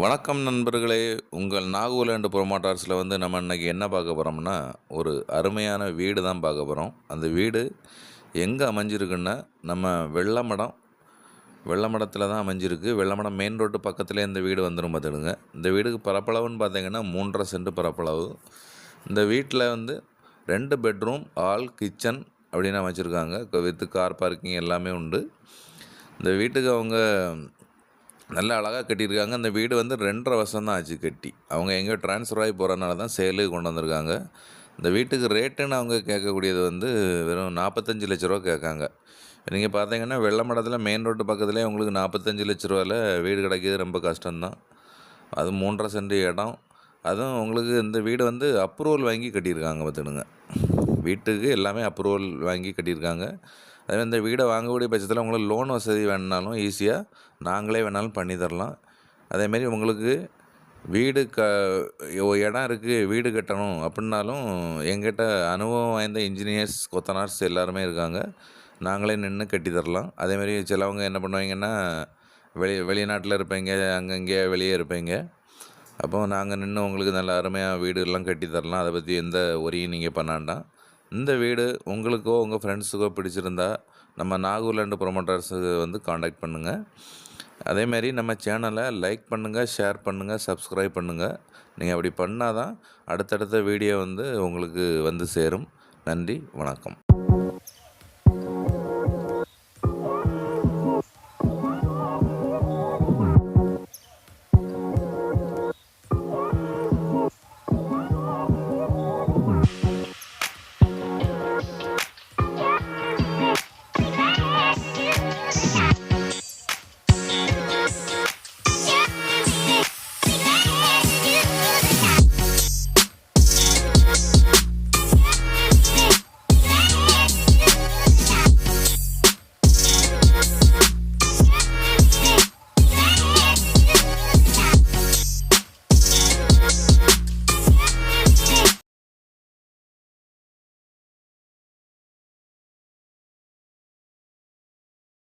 வணக்கம் நண்பர்களே. உங்கள் நாகூலேண்ட் ப்ரொமோட்டர்ஸில் நம்ம இன்றைக்கி என்ன பார்க்க போகிறோம்னா, ஒரு அருமையான வீடு தான் பார்க்க போகிறோம். அந்த வீடு எங்கே அமைஞ்சிருக்குன்னா, நம்ம வெள்ளமடத்தில் தான் அமைஞ்சிருக்கு. வெள்ளமடம் மெயின் ரோட்டு பக்கத்துலேயே இந்த வீடு வந்துடும் பார்த்துடுங்க. இந்த வீடுக்கு பரப்பளவுன்னு பார்த்தீங்கன்னா 3.5 சென்ட் பரப்பளவு. இந்த வீட்டில் 2 பெட்ரூம், ஹால், கிச்சன் அப்படின்னு அமைச்சிருக்காங்க. வித் கார் பார்க்கிங் எல்லாமே உண்டு. இந்த வீட்டுக்கு அவங்க நல்லா அழகாக கட்டியிருக்காங்க. அந்த வீடு 2.5 வருஷம் தான் ஆச்சு கட்டி. அவங்க எங்கேயோ ட்ரான்ஸ்ஃபர் ஆகி போகிறனால தான் சேலுக்கு கொண்டு வந்திருக்காங்க. இந்த வீட்டுக்கு ரேட்டுன்னு அவங்க கேட்கக்கூடியது வெறும் 45 லட்ச ரூபா கேட்காங்க. நீங்கள் பார்த்தீங்கன்னா வெள்ளமடத்தில் மெயின் ரோட்டு பக்கத்துலேயே உங்களுக்கு 45 லட்ச ரூபாயில் வீடு கிடைக்கிது ரொம்ப கஷ்டம்தான். அது 3.5 சென்ட் இடம். அதுவும் உங்களுக்கு இந்த வீடு அப்ரூவல் வாங்கி கட்டியிருக்காங்க பார்த்துடுங்க. வீட்டுக்கு எல்லாமே அப்ரூவல் வாங்கி கட்டியிருக்காங்க. அதே இந்த வீடை வாங்கக்கூடிய பட்சத்தில் உங்களுக்கு லோன் வசதி வேணுனாலும் ஈஸியாக நாங்களே வேணாலும் பண்ணி தரலாம். அதேமாரி உங்களுக்கு வீடு இடம் இருக்குது, வீடு கட்டணும் அப்படின்னாலும் எங்கிட்ட அனுபவம் வாய்ந்த இன்ஜினியர்ஸ், கொத்தனார்ஸ் எல்லாருமே இருக்காங்க. நாங்களே நின்று கட்டி தரலாம். அதேமாரி சிலவங்க என்ன பண்ணுவாங்கன்னா, வெளிநாட்டில் இருப்பீங்க, அங்கங்கே வெளியே இருப்பீங்க. அப்போ நாங்கள் நின்று உங்களுக்கு நல்ல அருமையாக வீடுலாம் கட்டி தரலாம். அதை பற்றி எந்த ஒரியும் நீங்கள் பண்ணாண்டாம். இந்த வீடு உங்களுக்கோ உங்கள் ஃப்ரெண்ட்ஸுக்கோ பிடிச்சிருந்தா நம்ம நாகூலேண்ட் ப்ரொமோட்டர்ஸுக்கு காண்டாக்ட் பண்ணுங்கள். அதேமாரி நம்ம சேனலை லைக் பண்ணுங்கள், ஷேர் பண்ணுங்கள், சப்ஸ்கிரைப் பண்ணுங்கள். நீங்கள் அப்படி பண்ணால் தான் அடுத்தடுத்த வீடியோ உங்களுக்கு சேரும். நன்றி, வணக்கம்.